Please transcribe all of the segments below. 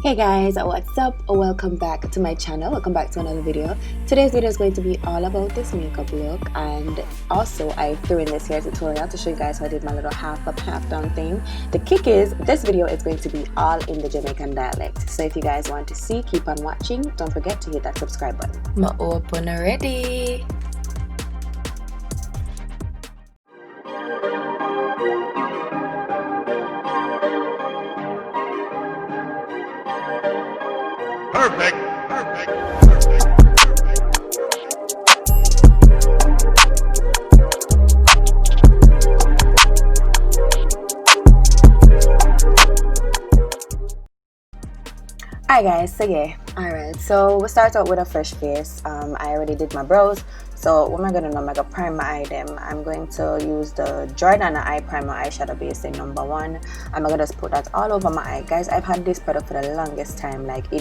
Hey guys, what's up? Welcome back to my channel. Welcome back to another video. Today's video is going to be all about this makeup look, and also I threw in this hair tutorial to show you guys how I did my little half up half down thing. The kick is this video is going to be all in the Jamaican dialect, so if you guys want to see, keep on watching. Don't forget to hit that subscribe button. My open already. Perfect. Alright guys, so we'll start out with a fresh face. I already did my brows, so what am I gonna do? I'm gonna prime my eye them. I'm going to use the Jordan eye primer eyeshadow base in number 1. I'm gonna just put that all over my eye. Guys, I've had this product for the longest time. Like I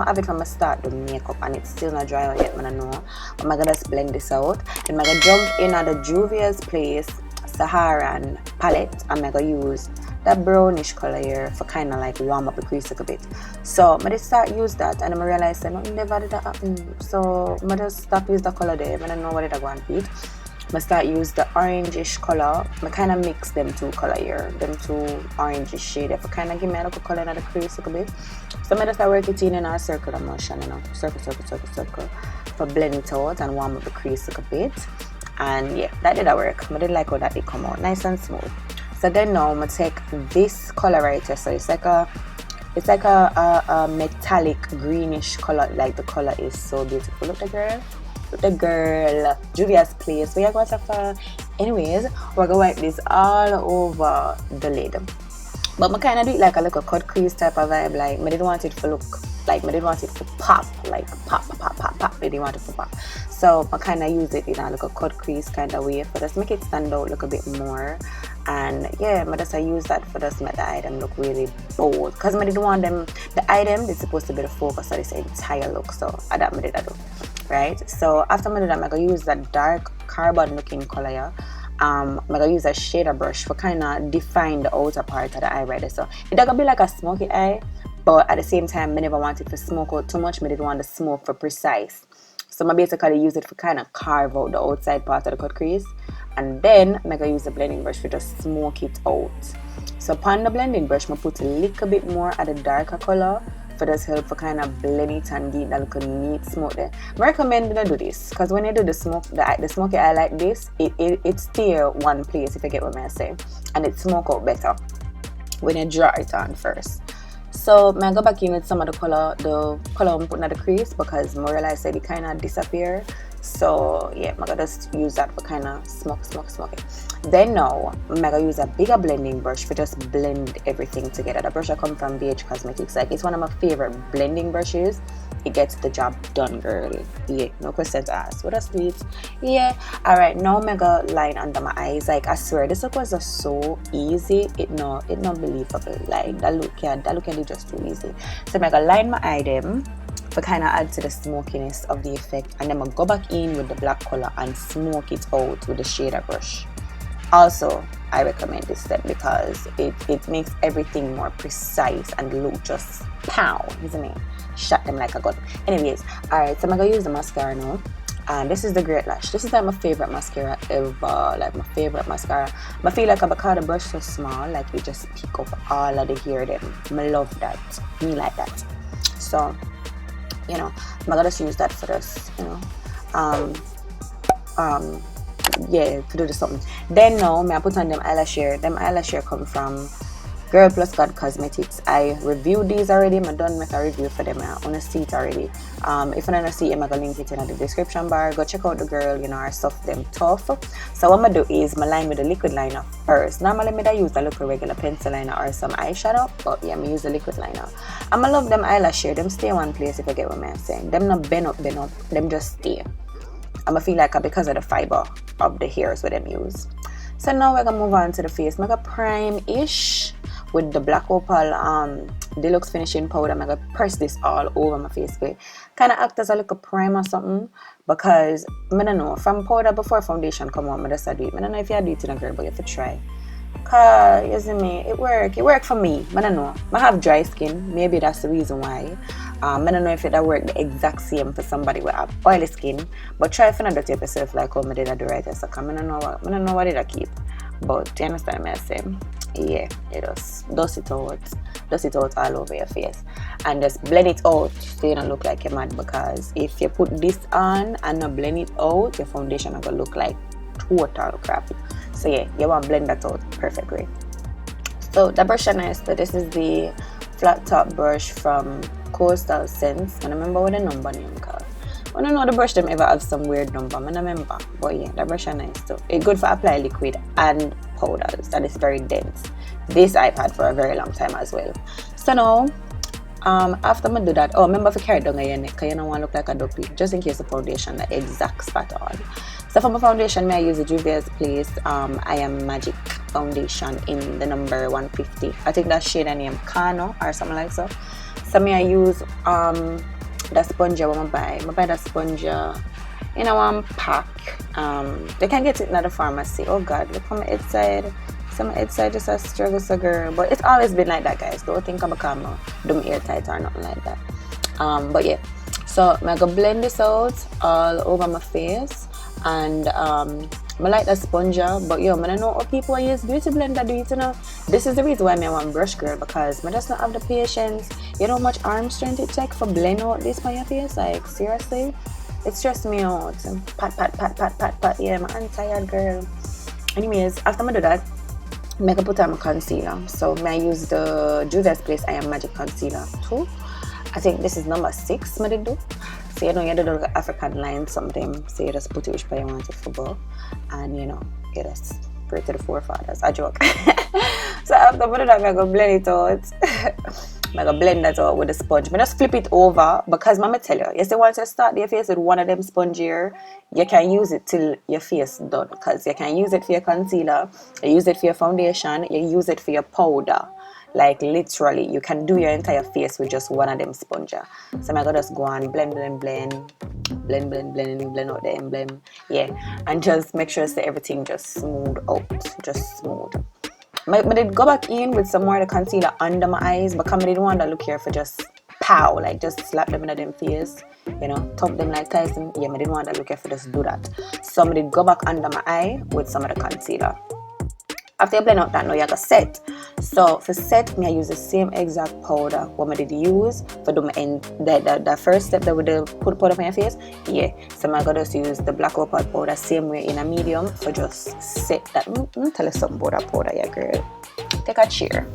have it from the start the makeup, and it's still not dry out yet, man. I know. I'm gonna just blend this out. Then I'm gonna jump in at the Juvia's Place Saharan palette. I'm gonna use that brownish color here for kind of like warm up the crease a bit. So I just start use that, and I realize that nothing never did that happen. So I just stop use the color there. I don't know what it I want to beat. I start use the orangish color. I kind of mix them two color here, them two orangish shade for kind of give me a little color in the crease a bit. So I just start work it in a circular motion, circle for blend it out and warm up the crease a bit. And yeah, that did work. I did like how that did come out nice and smooth. So then now I'm gonna take this color right here. So it's like a metallic greenish color. Like the color is so beautiful. Look the girl. Juvia's Place. We are going to anyways, we're gonna wipe this all over the lid. But I kind of do it like a little cut crease type of vibe. Like I didn't want it to look like I didn't want it to pop, like pop. I didn't want it to pop. So I kind of use it in a little cut crease kind of way for just make it stand out look a bit more. And yeah, I use that for just make the item look really bold. Because I didn't want them, the item is supposed to be the focus of this entire look. So that I did that do. Right? So after I do that, I'm going to use that dark carbon looking color here. I'm going to use a shader brush for kind of define the outer part of the eye right there. So it's going to be like a smoky eye, but at the same time, I never wanted to smoke out too much. I didn't want the smoke for precise. So I basically use it for kind of carve out the outside part of the cut crease. And then I'm going to use the blending brush for just smoke it out. So upon the blending brush, I put a little bit more of the darker color for this help for kind of blend it and get that little neat smoke there. I recommend you do this because when you do the smoky eye like this, it stay one place, if you get what I say, and it smoke out better when you draw it on first. So I go back in with some of the color I'm putting at the crease because I realized that it kind of disappear. So yeah, I'm gonna just use that for kind of smoke it. Then now I'm gonna use a bigger blending brush for just blend everything together. The brush I come from BH Cosmetics. Like it's one of my favorite blending brushes. It gets the job done, girl. Yeah, no questions asked. What a sweet. Yeah. Alright, now I'm gonna line under my eyes. Like I swear this look was just so easy. It not believable. Like that look can be just too easy. So I'm gonna line my eye them for kind of add to the smokiness of the effect, and then I'm gonna go back in with the black color and smoke it out with the shader brush. Also, I recommend this step because it makes everything more precise and look just pow, isn't it? Shot them like a gun. Anyways, alright, so I'm gonna use the mascara now. And this is the Great Lash. This is like my favorite mascara ever. Like my favorite mascara. I feel like because the brush so small, like it just pick up all of the hair them. I love that. Me like that. So you know, I'm gonna just use that for this, you know, yeah, to do the something. Then now, I put on them eyelash here. Them eyelash here come from Girl Plus God Cosmetics. I reviewed these already. I'm done make a review for them. I want to see it already. If you want to see it, I'm gonna link it in the description bar. Go check out the girl, you know, her stuff them tough. So what I'm gonna do is I line with the liquid liner first. Normally I use the local regular pencil liner or some eyeshadow, but yeah, I use the liquid liner. I'm gonna love them eyelash here. Them stay one place, if you get what I'm saying. Them not bend up. Them just stay. I'm gonna feel like because of the fiber of the hairs what them use. So now we're gonna move on to the face. I'm gonna prime-ish with the Black Opal Deluxe Finishing Powder. I'm gonna press this all over my face. Kind of act as a little prime or something because I don't know, from powder before foundation come on, I just do it. I don't know if you do it in a girl, but you have to try. Cause you see me, it work for me. I don't know. I have dry skin. Maybe that's the reason why. I don't know if it work the exact same for somebody with oily skin. But try to not tape yourself like how I did at the right so I don't know what did I keep. But you understand me I say? Yeah, it does. Dust it out. Dust it out all over your face. And just blend it out so you don't look like you're mad, because if you put this on and not blend it out, your foundation is gonna look like total crap. So yeah, you want to blend that out perfectly. So the brush is nice. So this is the flat top brush from Coastal Scents. I don't remember what the number name called. I don't know the brush them ever have some weird number. I don't remember. But yeah, the brush is nice too. It's good for apply liquid and powders, and it's very dense. This I've had for a very long time as well. So now, after I do that, remember to carry it down your neck because you don't want to look like a duppy, just in case the foundation the exact spot on. So for my foundation, I use the Juvia's Place I Am Magic foundation in the number 150. I think that shade name Kano or something like so. So I use the sponge when I buy that sponge in a one pack. They can get it in the pharmacy. Oh God, look on my outside. Some outside just a struggle, so girl. But it's always been like that, guys. Don't think I'm gonna do my airtight or nothing like that. But yeah. So I'm gonna blend this out all over my face, and I like the sponge, but yo, I don't know how people use beauty blender do it, you know. This is the reason why I want brush, girl, because I just don't have the patience. You know how much arm strength it takes for blend out this on your face? Like seriously, it stressed me out. Pat. Yeah, I'm tired, girl. Anyways, after I do that, I can put on my concealer. So I use the Juvia's Place I Am Magic concealer too. I think this is number 6 I did do. So you know you do the African line something. So you just put it which way you want it for go. And you know, you just pray to the forefathers. I joke. So after I do that, I'm gonna blend it out. I'm gonna blend that out with the sponge. I just flip it over because mama tell you, you see once you start your face with one of them sponge here, you can use it till your face done. Because you can use it for your concealer, you use it for your foundation, you use it for your powder. Like literally, you can do your entire face with just one of them sponge. So I'm gonna just go on blend out the emblem. Yeah, and just make sure that everything just smooth out, just smooth. I did go back in with some more of the concealer under my eyes, but I didn't want to look here for just pow, like just slap them in them face, you know, top them like Tyson. Yeah, I didn't want to look here for just do that. So I did go back under my eye with some of the concealer. After you blend out that, now you have to set. So for set, I use the same exact powder what I did use for the first step that we put powder on your face. Yeah, so I'm gonna just use the black opal powder same way in a medium for just set that. Tell you something about that powder, yeah, girl. Take a chair.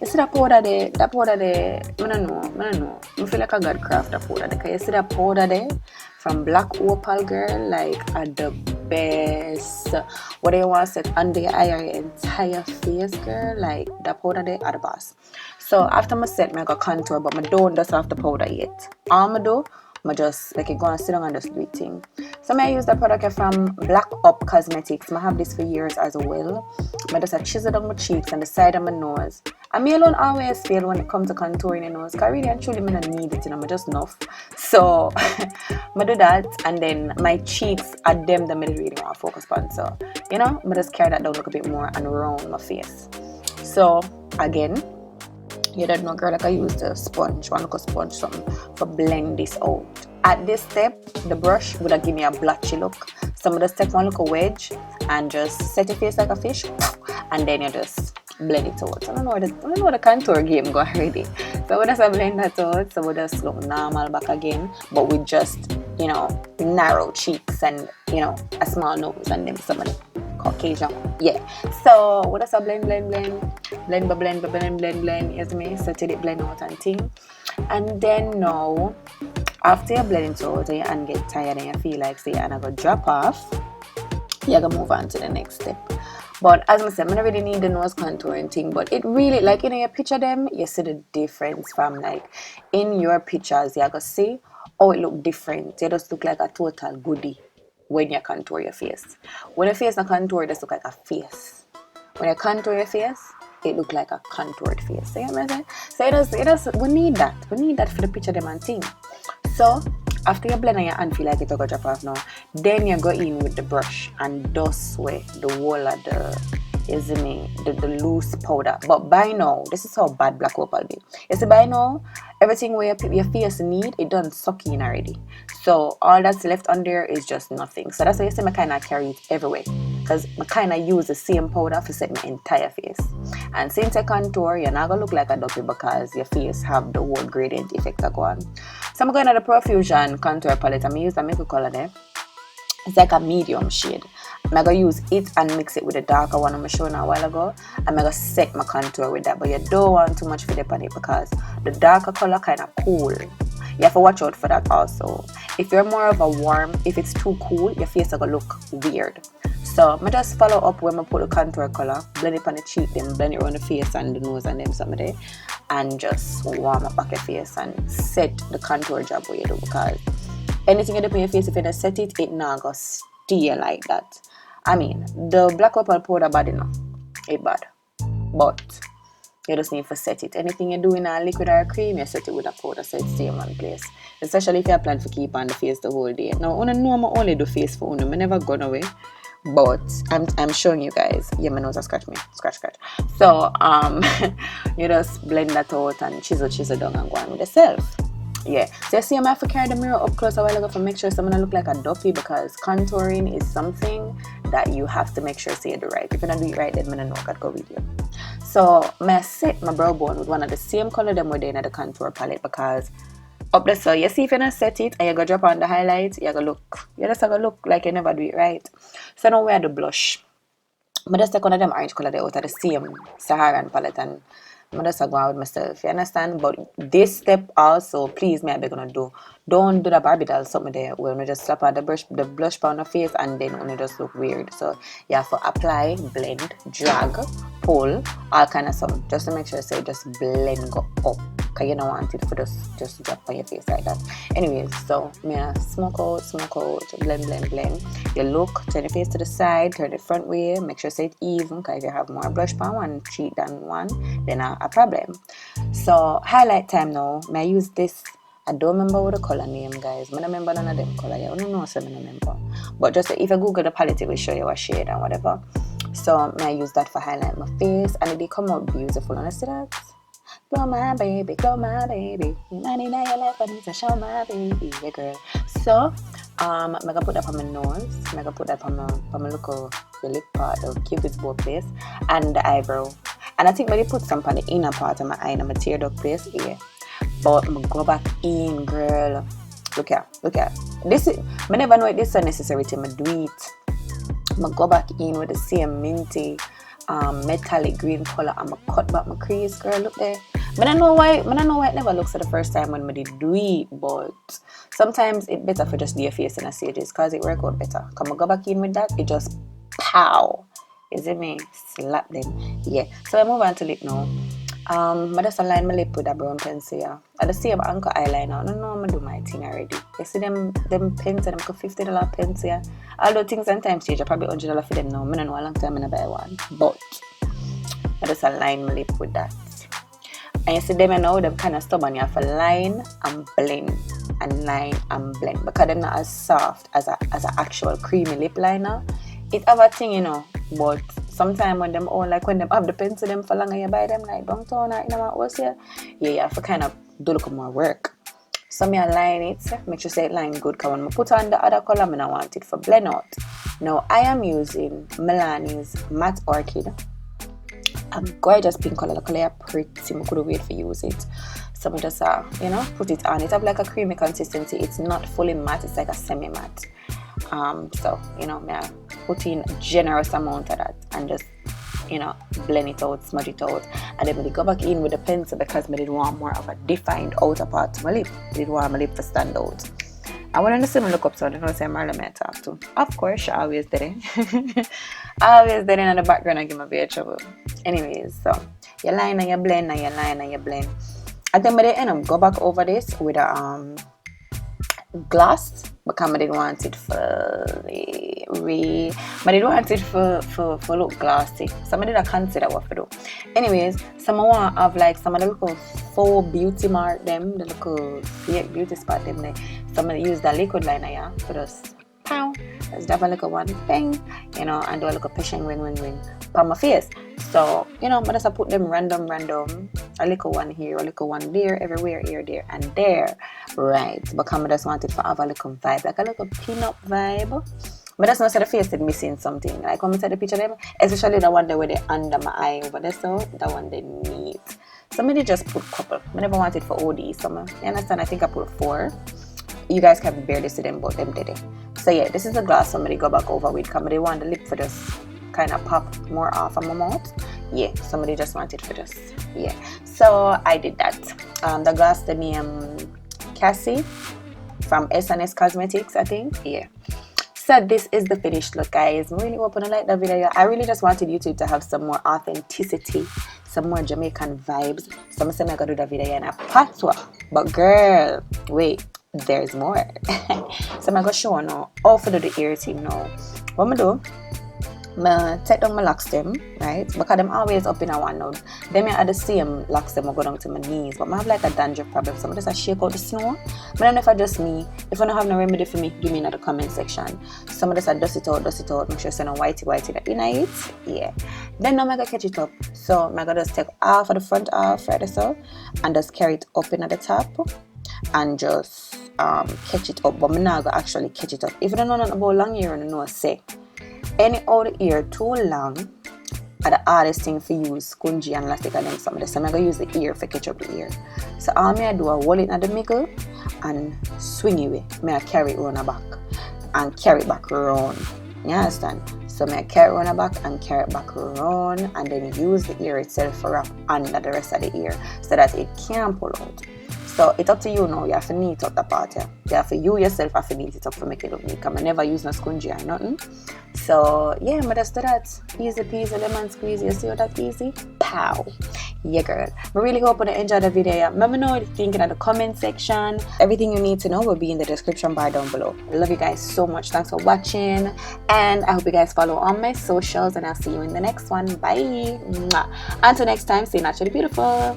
You see that powder there? I don't know. I feel like I got craft that powder there. You see that powder there? From black opal, girl, like at the best. What do you want to set under your eye or your entire face, girl? Like that powder there at the boss. So after I set, I got contour, but I don't just have the powder yet. All I do, I just like go and sit down and just do it thing. So I use the product from Black Up Cosmetics. I have this for years as well. I just chisel down my cheeks and the side of my nose. And me alone always fail when it comes to contouring the nose, because really and truly I don't need it, you know, I just enough. So I do that, and then my cheeks are them that I really want to focus on. So, you know, I just carry that down a little bit more and around my face. So again, you don't know, girl, like I use the sponge, one little sponge something for blend this out. At this step, the brush would have give me a blotchy look. So I'm just take one little wedge and just set your face like a fish, and then you just blend it out. So I don't know the contour game go already. So we just blend that out. So we just look normal back again, but with just, you know, narrow cheeks and, you know, a small nose and then some of the Caucasian. Yeah. So we just blend. You see me? So till it blend out and thing. And then now, after you blend it out and get tired and you feel like say and I go drop off, you're gonna move on to the next step. But as I said, I don't really need the nose contouring thing, but it really, like, you know, you picture them, you see the difference from, like, in your pictures, you're gonna see how it look different. You just look like a total goodie when you contour your face. When your face not contour, it just look like a face. When you contour your face, it look like a contoured face. So you know what I'm saying? So we need that. We need that for the picture them and thing. So after you blend on your hand feel like it's going to drop off now, then you go in with the brush and dust away the whole of the is me the loose powder. But by now, this is how bad black opal be. You see, by now, everything where your face need, it done suck in already. So all that's left on there is just nothing. So that's why you see me kind of carry it everywhere. Because I kind of use the same powder to set my entire face. And since I contour, you're not going to look like a duppy because your face have the whole gradient effect go on. So I'm going to the Profusion contour palette. I'm going to use the makeup color there. It's like a medium shade. I'm going to use it and mix it with the darker one I'm showing a while ago. I'm going to set my contour with that. But you don't want too much for the on it because the darker color kind of cool. You have to watch out for that also. If you're more of a warm, if it's too cool, your face is going to look weird. So I just follow up when I put the contour color, blend it on the cheek, then blend it around the face and the nose and them something there. And just warm up back your face and set the contour job where you do, because anything you do on your face, if you don't set it, it not gonna stay like that. I mean, the black opal powder bad enough. It bad. But you just need to set it. Anything you do in a liquid or a cream, you set it with a powder so it stay in one place. Especially if you plan to keep on the face the whole day. Now, I know I only do face for I never gone away. But I'm showing you guys. Yeah, my nose has scratched me. Scratch. So you just blend that out and chisel down and go on with yourself. Yeah. So you see, I have to carry the mirror up close a while ago to make sure someone look like a duppy, because contouring is something that you have to make sure you do right. If you don't do it right, then I don't know what go with you. So I set my brow bone with one of the same color them we're doing at the contour palette, because up there, so you see if you don't set it and you go drop on the highlights, you just gonna look like you never do it right. So now we have the blush. I just take one of them orange color there out of the same Saharan palette and I just go out with myself, you understand? But this step also, please, me I be gonna do. Don't do the Barbie doll something there where you just slap on the blush on the face and then you just look weird. So you have to apply, blend, drag, pull, all kind of stuff, just to make sure so just blend go up. Because you don't want it for just drop on your face like that. Anyways, so me smoke out, blend. You look, turn your face to the side, turn it front way, make sure it's even, because if you have more blush on one cheek than one, then a problem. So highlight time now, may I use this. I don't remember what the color name, guys. I don't remember none of them color. I don't know, so I don't remember. But just if you Google the palette, it will show you a shade and whatever. So may I use that for highlight my face, and it will come out beautiful. And I see that. Glow my baby. Money now your life, I need to show my baby, yeah, girl. So, I'm gonna put that on my nose. I'm gonna put that on my look the lip part, the cupid's bow place, and the eyebrow. And I think when you put some on the inner part of my eye, and my tear duct place here. But I'm gonna go back in, girl. Look at this. I never know if this is necessary to me do it. I'm gonna go back in with the same minty metallic green color. I'm gonna cut back my crease, girl. Look there. I don't know why it never looks at the first time when I did do it, but sometimes it's better for just do your face in a stages because it works out better. Come on, go back in with that, it just pow. Is it me? Slap them. Yeah. So I move on to lip now. I just align my lip with a brown pencil. Yeah. I just see an anchor eyeliner. I don't know, I'm gonna do my thing already. You see them pens and them $50 pens, yeah. Although things sometimes change, I probably $100 for them now. I don't know a long time I buy one. But I just align my lip with that. And you see them now, them kind of stubborn. You have to line and blend and line and blend because they're not as soft as an actual creamy lip liner. It have a thing, you know, but sometimes when them all, like when them have the pencil them for long and you buy them like downtown or you know what was here, yeah, you have to kind of do a little more work. So me align it, make sure say it line good, because when I put on the other color, I want it for blend out. Now I am using Milani's Matte Orchid. A gorgeous pink color, the color pretty, I couldn't wait for use it. So I just put it on. It have like a creamy consistency. It's not fully matte, it's like a semi-matte. So I put in a generous amount of that and just blend it out, smudge it out, and then I go back in with the pencil because I did want more of a defined outer part to my lip. I did want my lip to stand out. I want to see my look up, so I don't know say Marla may talk to. Of course, she always did it. Always did it in the background and give me a bit of trouble. Anyways, so you line and you blend and you line and you blend. And then by the end, go back over this with a gloss because I didn't want it for look glossy. So I didn't consider what to do. Anyways, some I want to have like some of the little faux beauty mark them, the little fake beauty spot them there. So I'm going to use the liquid liner, yeah, for just pow. Let's dab a little one, bang, you know, and do a little pushing ring on my face. So, you know, but as I put them random, a little one here, a little one there, everywhere, here, there, and there, right? But I just wanted to have a little vibe, like a little pin-up vibe. But that's not say the face is missing something. Like when I take the picture of them, especially the one that with the under my eye over there, so that one they neat. Somebody just put couple. I never wanted for OD. So you understand? I think I put 4. You guys can barely see them, but them did it. So yeah, this is the glass somebody go back over with. Somebody want the lip for this kind of pop more off of my mouth. Yeah, somebody just wanted for this. Yeah, so I did that. The glass, the name Cassie from S&S Cosmetics, I think. Yeah. So this is the finished look, guys. I'm really hoping you like the video. I really just wanted YouTube to have some more authenticity, some more Jamaican vibes. So I'm saying I'm gonna do the video in a patois. But girl, wait, there's more. So I'm gonna show you now how to do the ear thing now. What I'm gonna do, I take down my locks them, right? Because them always up in a one now. Them are the same locks them will go down to my knees. But I have like a dandruff problem, so I just shake out the snow. But I don't know if I just me. If I don't have no remedy for me, give me in the comment section. Some of this I dust it out, make sure it's no whitey in it. Yeah. Then now I'm gonna catch it up. So I'm gonna just take half of the front half right so and just carry it up in at the top and just catch it up. But I'm not gonna actually catch it up. If you don't know nothing about long hair, you know say any old ear too long are the hardest thing for use scungy and elastic and them some of this. So I'm gonna use the ear for catch up the ear. So all I do is hold it at the middle and swing it away. I carry it around the back and carry it back around. You understand? So I carry it around the back and carry it back around and then use the ear itself for wrap under the rest of the ear so that it can pull out. So it's up to you now. You have to neat up the part. Yeah? You have to you yourself have to neat it up to make it look neat. I never use no scungy or nothing. So yeah, but just do that. Easy peasy lemon squeeze. You see how that easy? Pow. Yeah, girl. I really hope you enjoyed the video. Let me know what you think in the comment section. Everything you need to know will be in the description bar down below. I love you guys so much. Thanks for watching. And I hope you guys follow on my socials. And I'll see you in the next one. Bye. Mwah. Until next time, stay naturally beautiful.